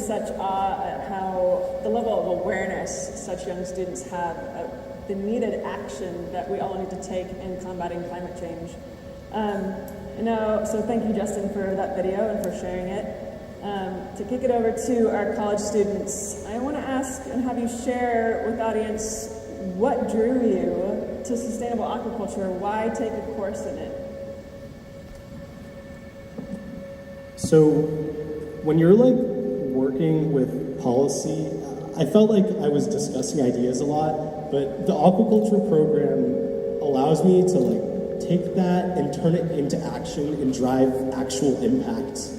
such awe at how the level of awareness such young students have of the needed action that we all need to take in combating climate change. So thank you, Justin, for that video and for sharing it. To kick it over to our college students, I want to ask and have you share with the audience what drew you to sustainable aquaculture. Why take a course in it? So when you're like working with policy, I felt like I was discussing ideas a lot, but the aquaculture program allows me to like take that and turn it into action and drive actual impact.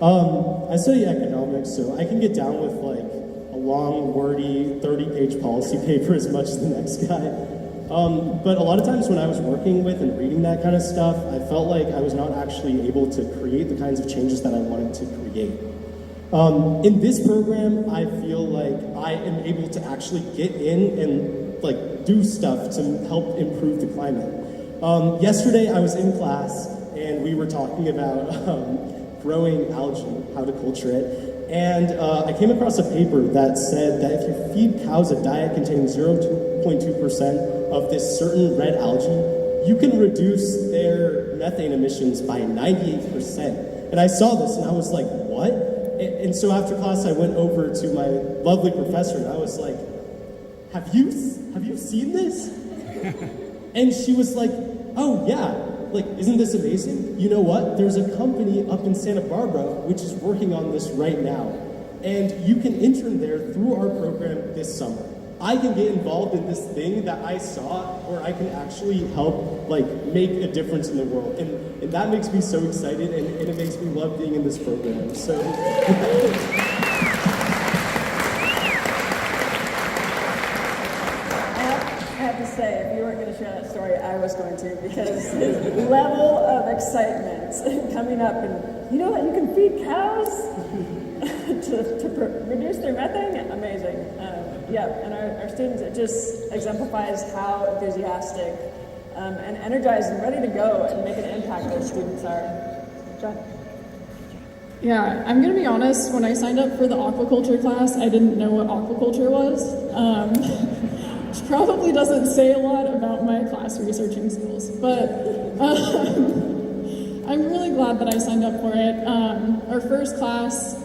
I study economics, so I can get down with like a long, wordy, 30-page policy paper as much as the next guy. But a lot of times when I was working with and reading that kind of stuff, I felt like I was not actually able to create the kinds of changes that I wanted to create. In this program, I feel like I am able to actually get in and like do stuff to help improve the climate. Yesterday, I was in class and we were talking about growing algae, how to culture it. And I came across a paper that said that if you feed cows a diet containing 0.2% of this certain red algae, you can reduce their methane emissions by 98%. And I saw this and I was like, what? And so after class, I went over to my lovely professor and I was like, have you seen this? And she was like, oh yeah. Like, isn't this amazing? You know what? There's a company up in Santa Barbara which is working on this right now. And you can intern there through our program this summer. I can get involved in this thing that I saw where I can actually help like make a difference in the world. And that makes me so excited and it makes me love being in this program. So say, if you weren't going to share that story, I was going to, because his level of excitement coming up and, you know what, you can feed cows to reduce their methane? Amazing. And our students, it just exemplifies how enthusiastic and energized and ready to go and make an impact those students are. John? Yeah, I'm going to be honest, when I signed up for the aquaculture class, I didn't know what aquaculture was. Which probably doesn't say a lot about my class researching skills, but I'm really glad that I signed up for it. Our first class,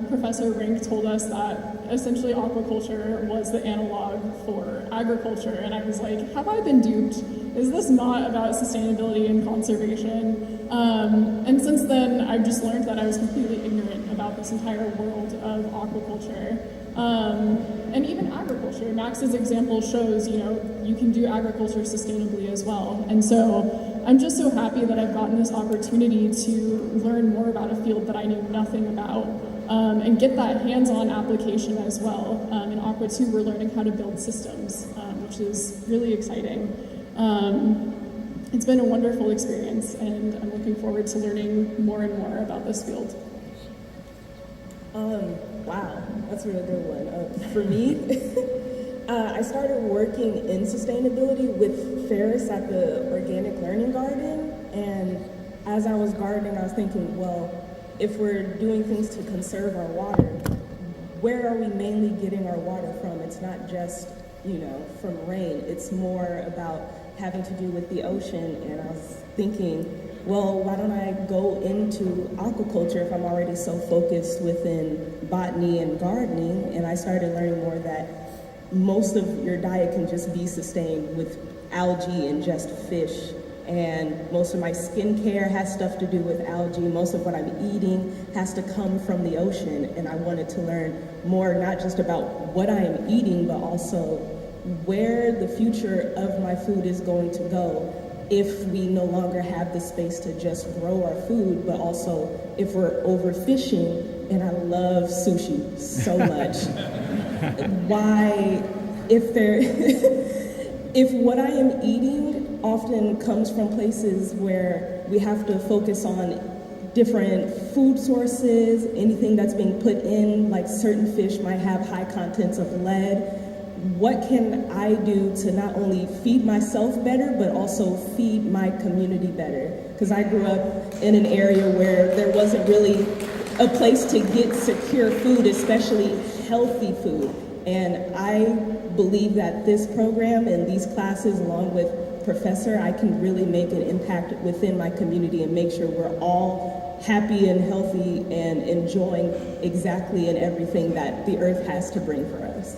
Professor Rink told us that essentially aquaculture was the analog for agriculture, and I was like, have I been duped? Is this not about sustainability and conservation? And since then, I've just learned that I was completely ignorant about this entire world of aquaculture. And even agriculture. Max's example shows, you can do agriculture sustainably as well. And so I'm just so happy that I've gotten this opportunity to learn more about a field that I knew nothing about, and get that hands-on application as well. In Aqua 2, we're learning how to build systems, which is really exciting. It's been a wonderful experience, and I'm looking forward to learning more and more about this field. Wow, that's a really good one. For me, I started working in sustainability with Ferris at the Organic Learning Garden, and as I was gardening, I was thinking, well, if we're doing things to conserve our water, where are we mainly getting our water from? It's not just, from rain. It's more about having to do with the ocean, and I was thinking, well, why don't I go into aquaculture if I'm already so focused within botany and gardening? And I started learning more that most of your diet can just be sustained with algae and just fish. And most of my skincare has stuff to do with algae. Most of what I'm eating has to come from the ocean. And I wanted to learn more, not just about what I am eating, but also where the future of my food is going to go if we no longer have the space to just grow our food, but also if we're overfishing. And I love sushi so much. Why, if what I am eating often comes from places where we have to focus on different food sources, anything that's being put in, like certain fish might have high contents of lead, what can I do to not only feed myself better, but also feed my community better? Because I grew up in an area where there wasn't really a place to get secure food, especially healthy food. And I believe that this program and these classes, along with Professor, I can really make an impact within my community and make sure we're all happy and healthy and enjoying exactly and everything that the earth has to bring for us.